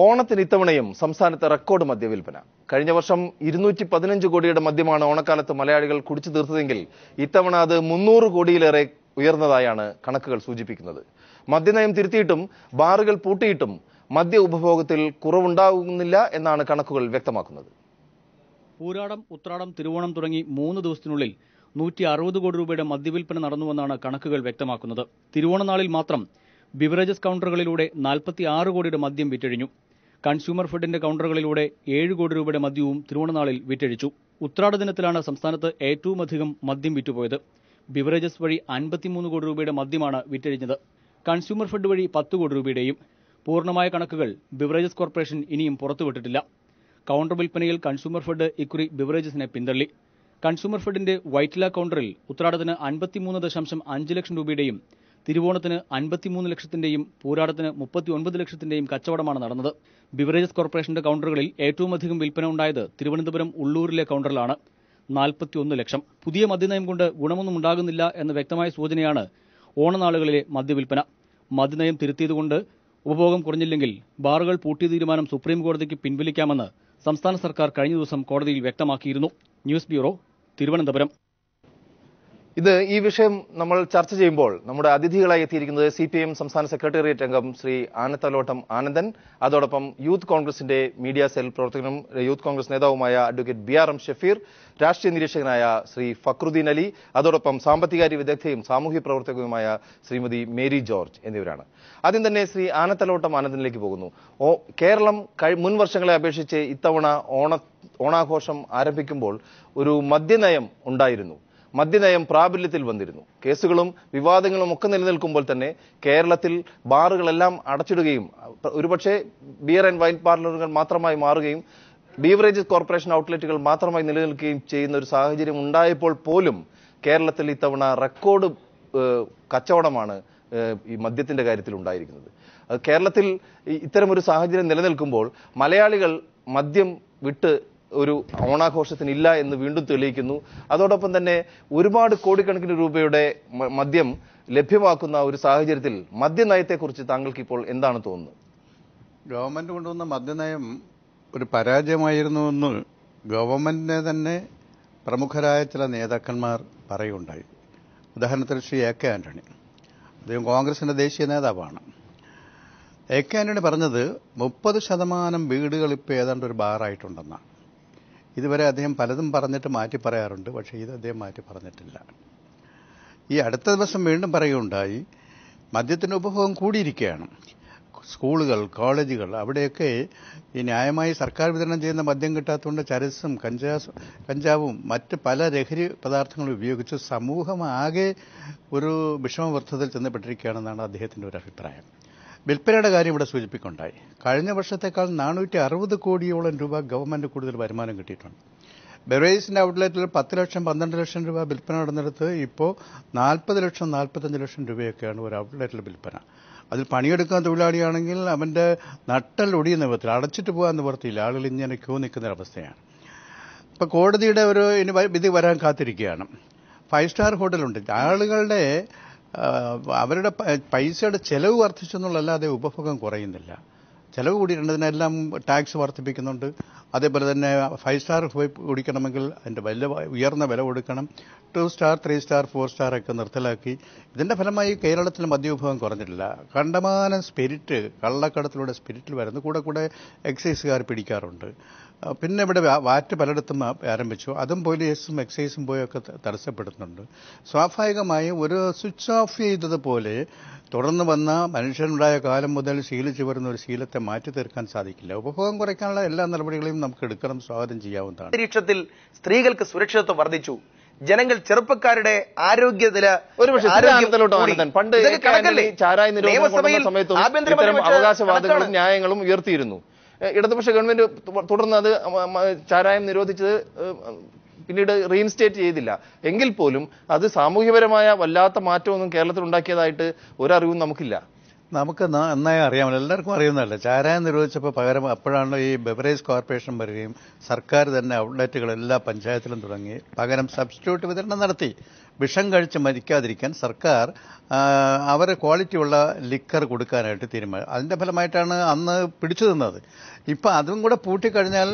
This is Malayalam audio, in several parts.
ഓണത്തിന് ഇത്തവണയും സംസ്ഥാനത്ത് റെക്കോർഡ് മദ്യവിൽപ്പന. കഴിഞ്ഞ വർഷം 215 കോടിയുടെ മദ്യമാണ് ഓണക്കാലത്ത് മലയാളികൾ കുടിച്ചു തീർത്തതെങ്കിൽ ഇത്തവണ അത് 300 കോടിയിലേറെ ഉയർന്നതായാണ് കണക്കുകൾ സൂചിപ്പിക്കുന്നത്. മദ്യനയം തിരുത്തിയിട്ടും ബാറുകൾ പൂട്ടിയിട്ടും മദ്യ ഉപഭോഗത്തിൽ കുറവുണ്ടാകുന്നില്ല എന്നാണ് കണക്കുകൾ വ്യക്തമാക്കുന്നത്. പൂരാടം, ഉത്രാടം, തിരുവോണം തുടങ്ങി 3 ദിവസത്തിനുള്ളിൽ 160 കോടി രൂപയുടെ മദ്യവിൽപ്പന നടന്നുവെന്നാണ് കണക്കുകൾ വ്യക്തമാക്കുന്നത്. തിരുവോണനാളിൽ മാത്രം ബിവറേജസ് കൗണ്ടറുകളിലൂടെ 46 കോടിയുടെ മദ്യം വിറ്റഴിഞ്ഞു. കൺസ്യൂമർ ഫെഡിന്റെ കൗണ്ടറുകളിലൂടെ 7 കോടി രൂപയുടെ മദ്യവും തിരുവോണനാളിൽ വിറ്റഴിച്ചു. ഉത്രാട ദിനത്തിലാണ് സംസ്ഥാനത്ത് ഏറ്റവും അധികം മദ്യം വിറ്റുപോയത്. ബിവറേജസ് വഴി 53 കോടി രൂപയുടെ മദ്യമാണ് വിറ്റഴിഞ്ഞത്. കൺസ്യൂമർ ഫെഡ് വഴി 10 കോടി രൂപയുടെയും. പൂർണ്ണമായ കണക്കുകൾ ബിവറേജസ് കോർപ്പറേഷൻ ഇനിയും പുറത്തുവിട്ടിട്ടില്ല. കൗണ്ടർ വിൽപ്പനയിൽ കൺസ്യൂമർ ഫെഡ് ഇക്കുറി ബിവറേജസിനെ പിന്തള്ളി. കൺസ്യൂമർ ഫെഡിന്റെ വൈറ്റില കൗണ്ടറിൽ ഉത്രാടത്തിന് 53.5 ലക്ഷം രൂപയുടെയും തിരുവോണത്തിന് 53 ലക്ഷത്തിന്റെയും പൂരാടത്തിന് 39 ലക്ഷത്തിന്റെയും കച്ചവടമാണ് നടന്നത്. ബിവറേജസ് കോർപ്പറേഷന്റെ കൗണ്ടറുകളിൽ ഏറ്റവും അധികം വിൽപ്പന ഉണ്ടായത് തിരുവനന്തപുരം ഉള്ളൂരിലെ കൗണ്ടറിലാണ്, 41 ലക്ഷം. പുതിയ മദ്യനയം കൊണ്ട് ഗുണമൊന്നും ഉണ്ടാകുന്നില്ല എന്ന വ്യക്തമായ സൂചനയാണ് ഓണനാളുകളിലെ മദ്യവിൽപ്പന. മദ്യനയം തിരുത്തിയതുകൊണ്ട് ഉപഭോഗം കുറഞ്ഞില്ലെങ്കിൽ ബാറുകൾ പൂട്ടിയ തീരുമാനം സുപ്രീം കോടതിക്ക് പിൻവലിക്കാമെന്ന് സംസ്ഥാന സർക്കാർ കഴിഞ്ഞ ദിവസം കോടതിയിൽ വ്യക്തമാക്കിയിരുന്നു. News bureau, Thiruvananthapuram. ഈ വിഷയം നമ്മൾ ചർച്ച ചെയ്യുമ്പോൾ നമ്മുടെ അതിഥികളായി എത്തിയിരിക്കുന്നത് CPIM സംസ്ഥാന സെക്രട്ടേറിയറ്റ് അംഗം ശ്രീ ആനത്തലോട്ടം ആനന്ദൻ, അതോടൊപ്പം യൂത്ത് കോൺഗ്രസിന്റെ മീഡിയ സെൽ പ്രവർത്തകനും യൂത്ത് കോൺഗ്രസ് നേതാവുമായ അഡ്വക്കേറ്റ് BRM ഷഫീർ, രാഷ്ട്രീയ നിരീക്ഷകനായ ശ്രീ ഫക്രുദ്ദീൻ അലി, അതോടൊപ്പം സാമ്പത്തികാര്യ വിദഗ്ധയും സാമൂഹ്യ പ്രവർത്തകയുമായ ശ്രീമതി മേരി ജോർജ് എന്നിവരാണ്. ആദ്യം തന്നെ ശ്രീ ആനത്തലോട്ടം ആനന്ദനിലേക്ക് പോകുന്നു. കേരളം മുൻ വർഷങ്ങളെ അപേക്ഷിച്ച് ഇത്തവണ ഓണാഘോഷം ആരംഭിക്കുമ്പോൾ ഒരു മദ്യനയം ഉണ്ടായിരുന്നു. മദ്യനയം പ്രാബല്യത്തിൽ വന്നിരുന്നു. കേസുകളും വിവാദങ്ങളും ഒക്കെ നിലനിൽക്കുമ്പോൾ തന്നെ കേരളത്തിൽ ബാറുകളെല്ലാം അടച്ചിടുകയും ഒരുപക്ഷെ ബിയർ ആൻഡ് വൈൻ പാർലറുകൾ മാത്രമായി മാറുകയും ബീവറേജസ് കോർപ്പറേഷൻ ഔട്ട്ലെറ്റുകൾ മാത്രമായി നിലനിൽക്കുകയും ചെയ്യുന്ന ഒരു സാഹചര്യം ഉണ്ടായപ്പോൾ പോലും കേരളത്തിൽ ഇത്തവണ റെക്കോർഡ് കച്ചവടമാണ് ഈ മദ്യത്തിന്റെ കാര്യത്തിൽ ഉണ്ടായിരിക്കുന്നത്. കേരളത്തിൽ ഇത്തരമൊരു സാഹചര്യം നിലനിൽക്കുമ്പോൾ മലയാളികൾ മദ്യം വിട്ട് ഒരു ഓണാഘോഷത്തിനില്ല എന്ന് വീണ്ടും തെളിയിക്കുന്നു. അതോടൊപ്പം തന്നെ ഒരുപാട് കോടിക്കണക്കിന് രൂപയുടെ മദ്യം ലഭ്യമാക്കുന്ന ഒരു സാഹചര്യത്തിൽ മദ്യനയത്തെക്കുറിച്ച് താങ്കൾക്ക് ഇപ്പോൾ എന്താണ് തോന്നുന്നത്? ഗവൺമെന്റ് കൊണ്ടുവന്ന മദ്യനയം ഒരു പരാജയമായിരുന്നുവെന്ന് ഗവൺമെന്റിനെ തന്നെ പ്രമുഖരായ ചില നേതാക്കന്മാർ പറയുകയുണ്ടായി. ഉദാഹരണത്തിന് ശ്രീ AK ആന്റണി, അദ്ദേഹം കോൺഗ്രസിന്റെ ദേശീയ നേതാവാണ്. AK ആന്റണി പറഞ്ഞത് 30% വീടുകൾ ഇപ്പോൾ ഏതാണ്ട് ഒരു ബാറായിട്ടുണ്ടെന്നാണ്. ഇതുവരെ അദ്ദേഹം പലതും പറഞ്ഞിട്ട് മാറ്റി പറയാറുണ്ട്, പക്ഷേ ഇത് അദ്ദേഹം മാറ്റി പറഞ്ഞിട്ടില്ല. ഈ അടുത്ത ദിവസം വീണ്ടും പറയുകയുണ്ടായി, മദ്യത്തിൻ്റെ ഉപഭോഗം കൂടിയിരിക്കുകയാണ്. സ്കൂളുകൾ, കോളേജുകൾ, അവിടെയൊക്കെ ഈ ന്യായമായി സർക്കാർ വിതരണം ചെയ്യുന്ന മദ്യം കിട്ടാത്തതുകൊണ്ട് ചരസും കഞ്ചാവും മറ്റ് പല ലഹരി പദാർത്ഥങ്ങളും ഉപയോഗിച്ച് സമൂഹമാകെ ഒരു വിഷമവൃത്തത്തിൽ ചെന്നപ്പെട്ടിരിക്കുകയാണെന്നാണ് അദ്ദേഹത്തിൻ്റെ ഒരു അഭിപ്രായം. വിൽപ്പനയുടെ കാര്യം ഇവിടെ സൂചിപ്പിക്കുകയുണ്ടായി. കഴിഞ്ഞ വർഷത്തേക്കാൾ 460 കോടിയോളം രൂപ ഗവൺമെന്റ് കൂടുതൽ വരുമാനം കിട്ടിയിട്ടുണ്ട്. ബെവറേജസിന്റെ ഔട്ട്ലെറ്റിൽ 10 ലക്ഷം 12 ലക്ഷം രൂപ വിൽപ്പന നടന്നിടത്ത് ഇപ്പോൾ 40 ലക്ഷം 45 ലക്ഷം രൂപയൊക്കെയാണ് ഒരു ഔട്ട്ലെറ്റിൽ വിൽപ്പന. അതിൽ പണിയെടുക്കുന്ന തൊഴിലാളിയാണെങ്കിൽ അവന്റെ നട്ടൽ ഒടിയുന്ന വിധത്തിൽ അടച്ചിട്ട് പോകാൻ നിവർത്തിയില്ല. ആളുകൾ ഇങ്ങനെ ക്യൂ നിൽക്കുന്ന അവസ്ഥയാണ്. ഇപ്പൊ കോടതിയുടെ ഒരു വിധി വരാൻ കാത്തിരിക്കുകയാണ്. 5 സ്റ്റാർ ഹോട്ടലുണ്ട്. ആളുകളുടെ അവരുടെ പൈസയുടെ ചെലവ് വർദ്ധിച്ചെന്നുള്ളല്ലാതെ ഉപഭോഗം കുറയുന്നില്ല. ചെലവ് കൂടിയിട്ടുണ്ടതിനെല്ലാം ടാക്സ് വർദ്ധിപ്പിക്കുന്നുണ്ട്. അതേപോലെ തന്നെ 5 സ്റ്റാർ പോയി കുടിക്കണമെങ്കിൽ അതിൻ്റെ ഉയർന്ന വില കൊടുക്കണം. 2 സ്റ്റാർ 3 സ്റ്റാർ 4 സ്റ്റാർ ഒക്കെ നിർത്തലാക്കി. ഇതിന്റെ ഫലമായി കേരളത്തിൽ മദ്യവിഭവം കുറഞ്ഞിട്ടില്ല. കണ്ടമാനം സ്പിരിറ്റ്, കള്ളക്കടത്തിലൂടെ സ്പിരിറ്റിൽ വരുന്നു. കൂടെ എക്സൈസുകാർ പിടിക്കാറുണ്ട്. പിന്നെ ഇവിടെ വാറ്റ് പലയിടത്തും ആരംഭിച്ചു. അതും പോലീസും എക്സൈസും പോയൊക്കെ തടസ്സപ്പെടുന്നുണ്ട്. സ്വാഭാവികമായും ഒരു സ്വിച്ച് ഓഫ് ചെയ്തതുപോലെ തുടർന്ന് വന്ന മനുഷ്യനുണ്ടായ കാലം മുതൽ ശീലിച്ചു വരുന്ന ഒരു ശീലത്തെ മാറ്റി തീർക്കാൻ സാധിക്കില്ല. ഉപഭോഗം കുറയ്ക്കാനുള്ള എല്ലാ നടപടികളെയും നമുക്ക് എടുക്കണം, സ്വാഗതം ചെയ്യാവുന്നതാണ്. അന്തരീക്ഷത്തിൽ സ്ത്രീകൾക്ക് സുരക്ഷിതത്വം വർദ്ധിച്ചു. ജനങ്ങൾ, ചെറുപ്പക്കാരുടെ ആരോഗ്യനില പണ്ട് ചാരായ നിരോധന സമയത്തും ഇത്തരം അവകാശവാദങ്ങളും ന്യായങ്ങളും ഉയർത്തിയിരുന്നു. ഇടതുപക്ഷ ഗവൺമെന്റ് തുടർന്ന് അത് ചാരായം നിരോധിച്ചത് പിന്നീട് റീഇൻസ്റ്റേറ്റ് ചെയ്തില്ല. എങ്കിൽ പോലും അത് സാമൂഹ്യപരമായ വല്ലാത്ത മാറ്റമൊന്നും കേരളത്തിൽ ഉണ്ടാക്കിയതായിട്ട് ഒരറിവും നമുക്കില്ല. നമുക്ക് നന്നായി അറിയാമല്ലോ, എല്ലാവർക്കും അറിയുന്നതല്ല. ചാരായം നിരോധിച്ചപ്പോൾ പകരം അപ്പോഴാണ് ഈ ബെവറേജ് കോർപ്പറേഷൻ വരികയും സർക്കാർ തന്നെ ഔട്ട്ലെറ്റുകൾ എല്ലാ പഞ്ചായത്തിലും തുടങ്ങി പകരം സബ്സ്റ്റിറ്റ്യൂട്ട് വിതരണം നടത്തി. വിഷം കഴിച്ച് മരിക്കാതിരിക്കാൻ സർക്കാർ അവരെ ക്വാളിറ്റിയുള്ള ലിക്കർ കൊടുക്കാനായിട്ട് തീരുമാനം. അതിന്റെ ഫലമായിട്ടാണ് അന്ന് പിടിച്ചു നിന്നത്. ഇപ്പം അതും കൂടെ പൂട്ടിക്കഴിഞ്ഞാൽ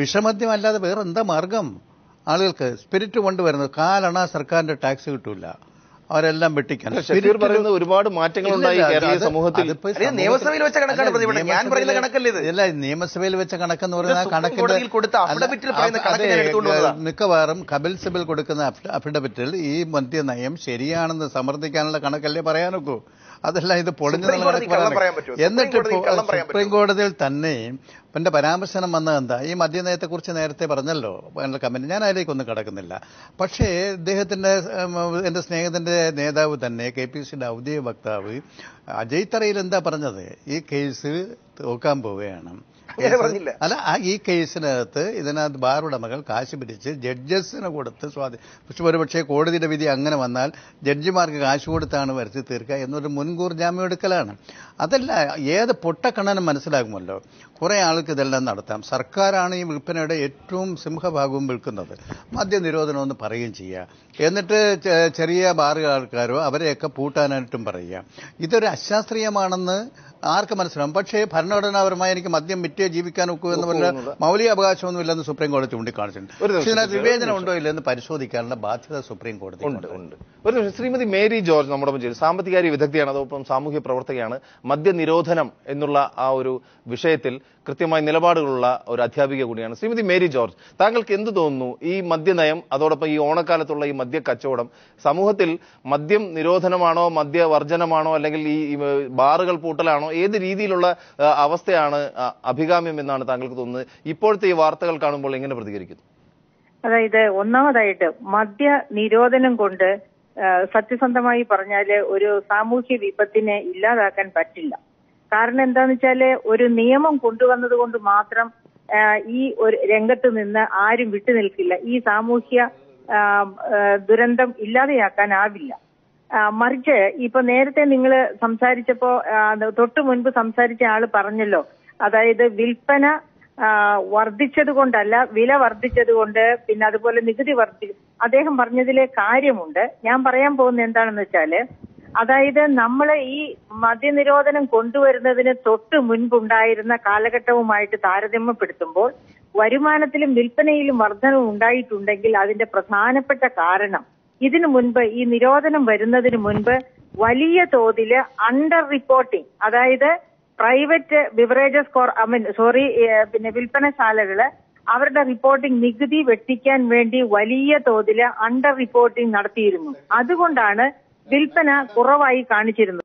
വിഷമദ്യമല്ലാതെ വേറെ എന്താ മാർഗം? ആളുകൾക്ക് സ്പിരിറ്റ് കൊണ്ടുവരുന്നത് 4 അണ സർക്കാരിന്റെ ടാക്സ് കിട്ടൂല, അവരെല്ലാം വെട്ടിക്കാൻ. ഒരുപാട് മാറ്റങ്ങളുണ്ടായി കേരളീയ സമൂഹത്തിൽ. നിയമസഭയിൽ വെച്ച കണക്കാണ്, ഞാൻ പറയുന്ന കണക്കല്ലേ ഇത്? അല്ല, നിയമസഭയിൽ വെച്ച കണക്കെന്ന് പറയുന്ന കണക്കിന്റെ മിക്കവാറും കപിൽ സിബൽ കൊടുക്കുന്ന അഫിഡവിറ്റിൽ ഈ മദ്യനയം ശരിയാണെന്ന് സമർത്ഥിക്കാനുള്ള കണക്കല്ലേ പറയാനൊക്കൂ. അതല്ല ഇത് പൊളിഞ്ഞു. എന്നിട്ട് സുപ്രീം കോടതിയിൽ തന്നെ എന്റെ പരാമർശനം വന്നത് എന്താ? ഈ മദ്യനയത്തെക്കുറിച്ച് നേരത്തെ പറഞ്ഞല്ലോ കമന്റ്, ഞാൻ അതിലേക്കൊന്നും കടക്കുന്നില്ല. പക്ഷേ ഇദ്ദേഹത്തിന്റെ എന്റെ സ്നേഹത്തിന്റെ നേതാവ് തന്നെ KPCയുടെ ഔദ്യോഗിക വക്താവ് അജയ് തറയിൽ എന്താ പറഞ്ഞത്? ഈ കേസ് തോക്കാൻ പോവുകയാണ്. അല്ല, ഈ കേസിനകത്ത് ഇതിനകത്ത് ബാർ ഉടമകൾ കാശ് പിരിച്ച് ജഡ്ജസിന് കൊടുത്ത് പക്ഷെ ഒരുപക്ഷെ കോടതിയുടെ വിധി അങ്ങനെ വന്നാൽ ജഡ്ജിമാർക്ക് കാശ് കൊടുത്താണ് വരുത്തി തീർക്കുക എന്നൊരു മുൻകൂർ ജാമ്യം എടുക്കലാണ്. അതല്ല, ഏത് പൊട്ടക്കണ്ണനും മനസ്സിലാകുമല്ലോ കുറെ ആൾക്ക് ഇതെല്ലാം നടത്താം. സർക്കാരാണ് ഈ വിൽപ്പനയുടെ ഏറ്റവും സിംഹഭാഗവും വിൽക്കുന്നത്. മദ്യനിരോധനം എന്ന് പറയുകയും ചെയ്യുക, എന്നിട്ട് ചെറിയ ബാറുകാർക്കാരോ അവരെയൊക്കെ പൂട്ടാനായിട്ടും പറയുക. ഇതൊരു അശാസ്ത്രീയമാണെന്ന് ആർക്ക് മനസ്സിലാവും? പക്ഷേ ഭരണഘടനാപരമായി എനിക്ക് മദ്യം വിറ്റേ ജീവിക്കാൻ ഒക്കൂ എന്ന് പറഞ്ഞ മൗലിക അവകാശമൊന്നുമില്ലെന്ന് സുപ്രീം കോടതി ചൂണ്ടിക്കാണിച്ചിട്ടുണ്ട്. ഇതിനകത്ത് വിവേചനം ഉണ്ടോ ഇല്ലെന്ന് പരിശോധിക്കാനുള്ള ബാധ്യത സുപ്രീം കോടതി ഉണ്ട്. ഒരു നിമിഷം, ശ്രീമതി മേരി ജോർജ് നമ്മുടെ മുന്നിൽ സാമ്പത്തികാര്യ വിദഗ്ധയാണ്, അതോടൊപ്പം സാമൂഹ്യ പ്രവർത്തകയാണ്. മദ്യനിരോധനം എന്നുള്ള ആ ഒരു വിഷയത്തിൽ കൃത്യമായ നിലപാടുകളുള്ള ഒരു അധ്യാപിക കൂടിയാണ്. ശ്രീമതി മേരി ജോർജ്, താങ്കൾക്ക് എന്ത് തോന്നുന്നു? ഈ മദ്യനയം അതോടൊപ്പം ഈ ഓണക്കാലത്തുള്ള ഈ മദ്യ കച്ചവടം സമൂഹത്തിൽ മദ്യം നിരോധനമാണോ മദ്യവർജനമാണോ അല്ലെങ്കിൽ ഈ ബാറുകൾ പൂട്ടലാണോ, ഏത് രീതിയിലുള്ള അവസ്ഥയാണ് അഭികാമ്യം എന്നാണ് താങ്കൾക്ക് തോന്നുന്നത്? ഇപ്പോഴത്തെ ഈ വാർത്തകൾ കാണുമ്പോൾ എങ്ങനെ പ്രതികരിക്കുന്നു? അതായത് ഒന്നാമതായിട്ട് മദ്യ നിരോധനം കൊണ്ട് സത്യസന്ധമായി പറഞ്ഞാല് ഒരു സാമൂഹ്യ വിപത്തിനെ ഇല്ലാതാക്കാൻ പറ്റില്ല. കാരണം എന്താന്ന് വെച്ചാല് ഒരു നിയമം കൊണ്ടുവന്നത് കൊണ്ട് മാത്രം ഈ ഒരു രംഗത്ത് നിന്ന് ആരും വിട്ടുനിൽക്കില്ല. ഈ സാമൂഹ്യ ദുരന്തം ഇല്ലാതെയാക്കാനാവില്ല. മറിച്ച് ഇപ്പൊ നേരത്തെ നിങ്ങൾ സംസാരിച്ചപ്പോ തൊട്ടു മുൻപ് സംസാരിച്ച ആള് പറഞ്ഞല്ലോ, അതായത് വിൽപ്പന വർദ്ധിച്ചത് കൊണ്ടല്ല, വില വർദ്ധിച്ചത് കൊണ്ട്, പിന്നെ അതുപോലെ നികുതി അദ്ദേഹം പറഞ്ഞതിലെ കാര്യമുണ്ട്. ഞാൻ പറയാൻ പോകുന്ന എന്താണെന്ന് വെച്ചാല്, അതായത് നമ്മൾ ഈ മദ്യനിരോധനം കൊണ്ടുവരുന്നതിന് തൊട്ട് മുൻപുണ്ടായിരുന്ന കാലഘട്ടവുമായിട്ട് താരതമ്യപ്പെടുത്തുമ്പോൾ വരുമാനത്തിലും വിൽപ്പനയിലും വർധനവ് ഉണ്ടായിട്ടുണ്ടെങ്കിൽ അതിന്റെ പ്രധാനപ്പെട്ട കാരണം ഇതിനു മുൻപ് ഈ നിരോധനം വരുന്നതിന് മുൻപ് വലിയ തോതില് അണ്ടർ റിപ്പോർട്ടിംഗ്, അതായത് പ്രൈവറ്റ് ബിവറേജസ് പിന്നെ വിൽപ്പനശാലകള് അവരുടെ റിപ്പോർട്ടിംഗ് നികുതി വെട്ടിക്കാൻ വേണ്ടി വലിയ തോതില് അണ്ടർ റിപ്പോർട്ടിംഗ് നടത്തിയിരുന്നു. അതുകൊണ്ടാണ് വിൽപ്പന കുറവായി കാണിച്ചിരുന്നത്.